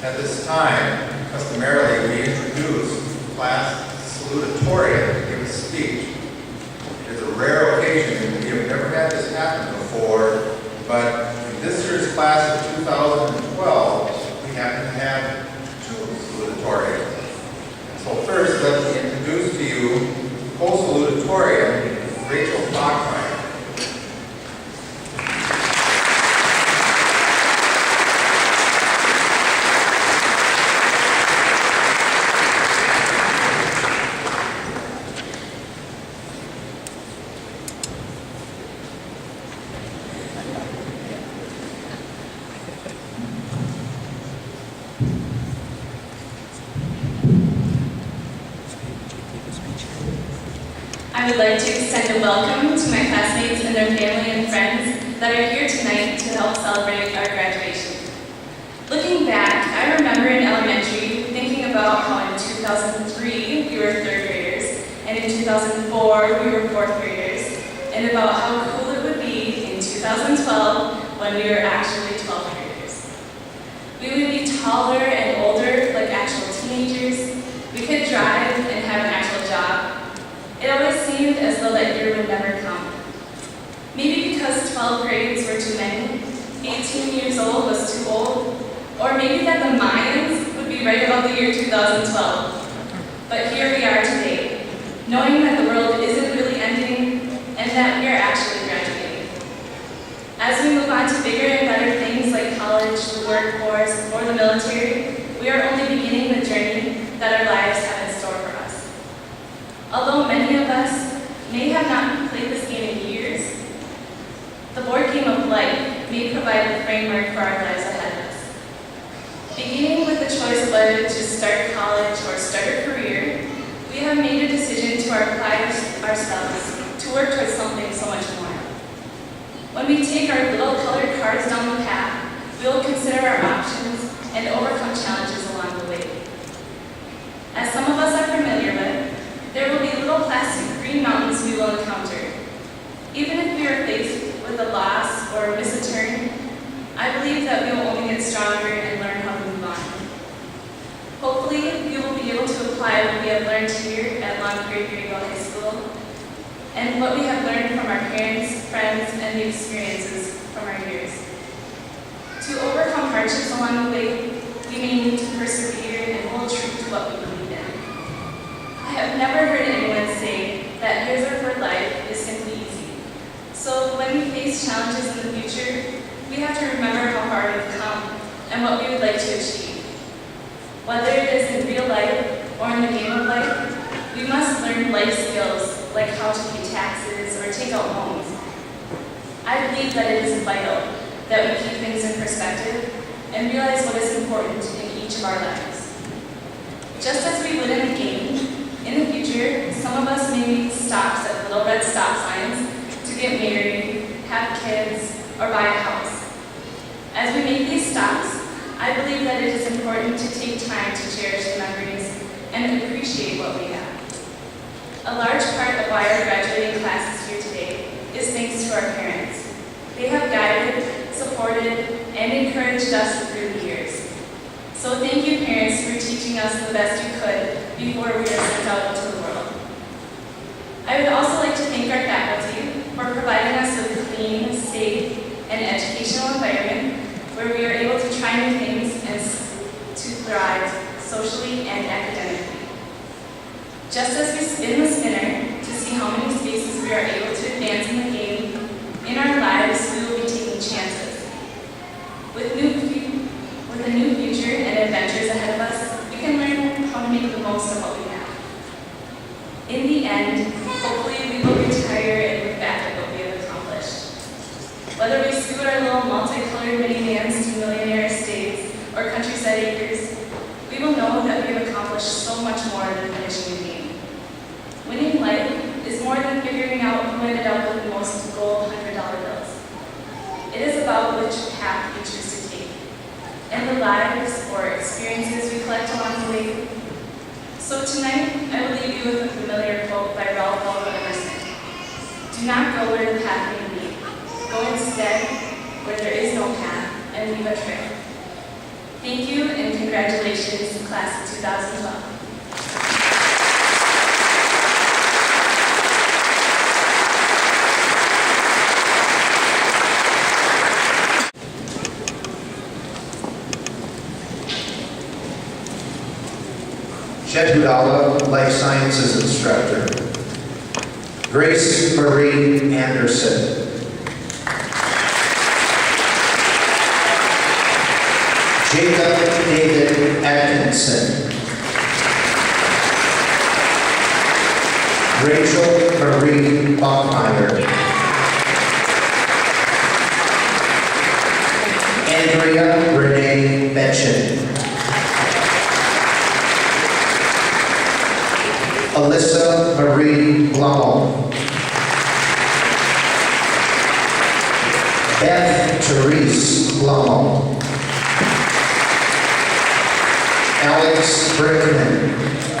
At this time, customarily, we introduce class salutatorian to give a speech. It is a rare occasion, and we have never had this happen before, but in this year's class of 2012, we happen to have two salutatorians. So first, let me introduce to you co-salutatorian Rachel Bachmeier. I would like to extend a welcome to my classmates and their family and friends that are here tonight to help celebrate our graduation. Looking back, I remember in elementary thinking about how in 2003 we were third graders, and in 2004 we were fourth graders, and about how cool it would be in 2012 when we were actually 12th graders. We would be taller and older like actual teenagers, we could drive and have an actual job. It always seemed as though that year would never come. Maybe because 12 grades were too many, 18 years old was too old, or maybe that the Mayans would be right about the year 2012. But here we are today, knowing that the world isn't really ending and that we are actually graduating. As we move on to bigger and better things like college, the workforce, or the military, we are only beginning the journey that our lives have in store for us. Although many of us may have not played this game in years, the board game of life may provide the framework for our lives ahead of us. Beginning with the choice of whether to start college or start a career, we have made a decision to apply ourselves to work towards something so much more. When we take our little colored cards down the path, we will consider our options and overcome challenges along the way. As some of us are familiar with, there will be little plastic green mountains we will encounter. Even if we are faced with a loss or miss a turn, I believe that we will only get stronger and learn how to move on. Hopefully, we will be able to apply what we have learned here at Long Prairie Greenville High School and what we have learned from our parents, friends, and the experiences from our years. To overcome hardships along the way, we may need to persevere and hold true to what we believe in. I have never heard anyone say that years of her life is simply easy. So when we face challenges in the future, we have to remember how far we've come and what we would like to achieve. Whether it is in real life or in the game of life, we must learn life skills like how to pay taxes or take out loans. I believe that it is vital that we keep things in perspective and realize what is important in each of our lives. Just as we would in a game, in the future, some of us may make stops at little red stop signs to get married, have kids, or buy a house. As we make these stops, I believe that it is important to take time to cherish the memories and appreciate what we have. A large part of why our graduating class is here today is thanks to our parents. They have guided, supported, and encouraged us through the years. So thank you, parents, for teaching us the best you could before we are sent out into the world. I would also like to thank our faculty for providing us with a clean, safe, and educational environment where we are able to try new things and to thrive socially and academically. Just as we spin the spinner to see how many spaces we are able to advance in the game, in our lives we will be taking chances. With a new future and adventures ahead of us, we can learn how to make the most of what we have. In the end, hopefully we will retire and look back at what we have accomplished. Whether we scoot our little multicolored minivans to millionaire estates or countryside acres, we will know that we have accomplished so much more than finishing a game. Winning life is more than figuring out who ended up with the most gold $100 bills. It is about which path we choose to take, and the lives or experiences we collect along the way. So tonight, I will leave you with a familiar quote by Ralph Waldo Emerson. Do not go where the path may lead. Go instead where there is no path and leave a trail. Thank you and congratulations, class of 2012. Jed Hudala, Life Sciences Instructor. Grace Marie Anderson. Jacob David Atkinson. Rachel Marie Bachmeyer. Andrea Renee Betchen. Alyssa Marie Blummel. Beth Therese Blummel. Alex Brickman.